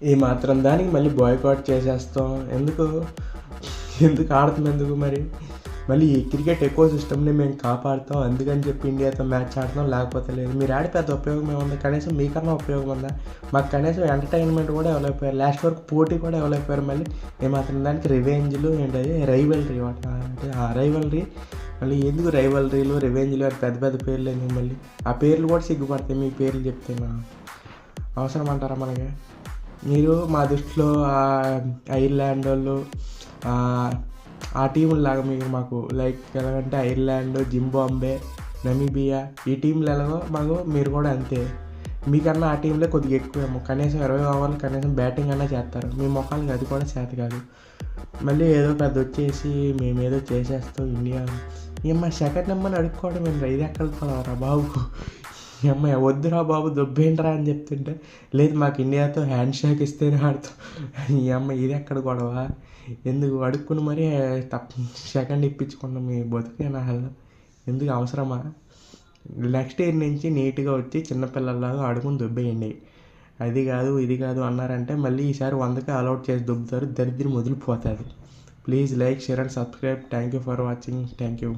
ఈ మాత్రం దానికి మళ్ళీ బాయ్కాట్ చేసేస్తాం ఎందుకు? ఎందుకు ఆడుతుంది ఎందుకు మరి? మళ్ళీ ఈ క్రికెట్ ఎకో సిస్టమ్ని మేము కాపాడుతాం అందుకని చెప్పి ఇండియాతో మ్యాచ్ ఆడతాం, లేకపోతే లేదు. మీరు ఆడి పెద్ద ఉపయోగం ఏముంది? కనీసం మీకన్నా ఉపయోగం ఉందా? మాకు కనీసం ఎంటర్టైన్మెంట్ కూడా ఇవ్వలేకపోయారు, లాస్ట్ వరకు పోటీ కూడా ఇవ్వలేకపోయారు. మళ్ళీ ఏమాత్రం దానికి రివెంజ్లు ఏంటది రైవల్రీ అంటే ఆ రైవల్రీ, మళ్ళీ ఎందుకు రైవల్రీలు రివెంజ్లు అని పెద్ద పెద్ద పేర్లు ఎందుకు? మళ్ళీ ఆ పేర్లు కూడా సిగ్గుపడతాయి మీ పేర్లు చెప్తున్నా. అవసరం అంటారా మనకి? మీరు మా దృష్టిలో ఐర్లాండ్ వాళ్ళు ఆ టీముల్లాగా మీరు మాకు లైక్ ఎలాగంటే ఐర్లాండ్, జింబాంబే, నమీబియా ఈ టీంలు ఎలాగో మాకు మీరు కూడా అంతే. మీకన్నా ఆ టీంలో కొద్దిగా ఎక్కువేమో, కనీసం 20 ఓవర్లు కనీసం బ్యాటింగ్ అన్నా చేస్తారు. మీ మొహాలకి అది కూడా చేత కాదు. మళ్ళీ ఏదో పెద్ద వచ్చేసి మేమేదో చేసేస్తాం ఇండియా. ఏమ్మా సెకండ్ నెంబర్ని అడుక్కోవడం ఏంట్రా? ఇది ఎక్కడికి పోదావరా బాబు? ఏమ్మా వద్దురా బాబు దొబ్బేంట్రా అని చెప్తుంటే, లేదు మాకు ఇండియాతో హ్యాండ్ షేక్ ఇస్తేనే ఆడుతాం. ఈ అమ్మ ఇది ఎక్కడ గొడవ? ఎందుకు అడుక్కుని మరీ సెకండ్ ఇప్పించుకున్నాం? మీ బతుకేనా హెల్? ఎందుకు అవసరమా? నెక్స్ట్ ఇయర్ నుంచి నీట్గా వచ్చి చిన్నపిల్లల్లాగా ఆడుకుని దొబ్బేయండి. అది కాదు ఇది కాదు అన్నారంటే మళ్ళీ ఈసారి 100కే అలౌట్ చేసి దొబ్బుతారు, దరిద్రం వదిలిపోతుంది. Please like, share and subscribe. Thank you for watching. Thank you.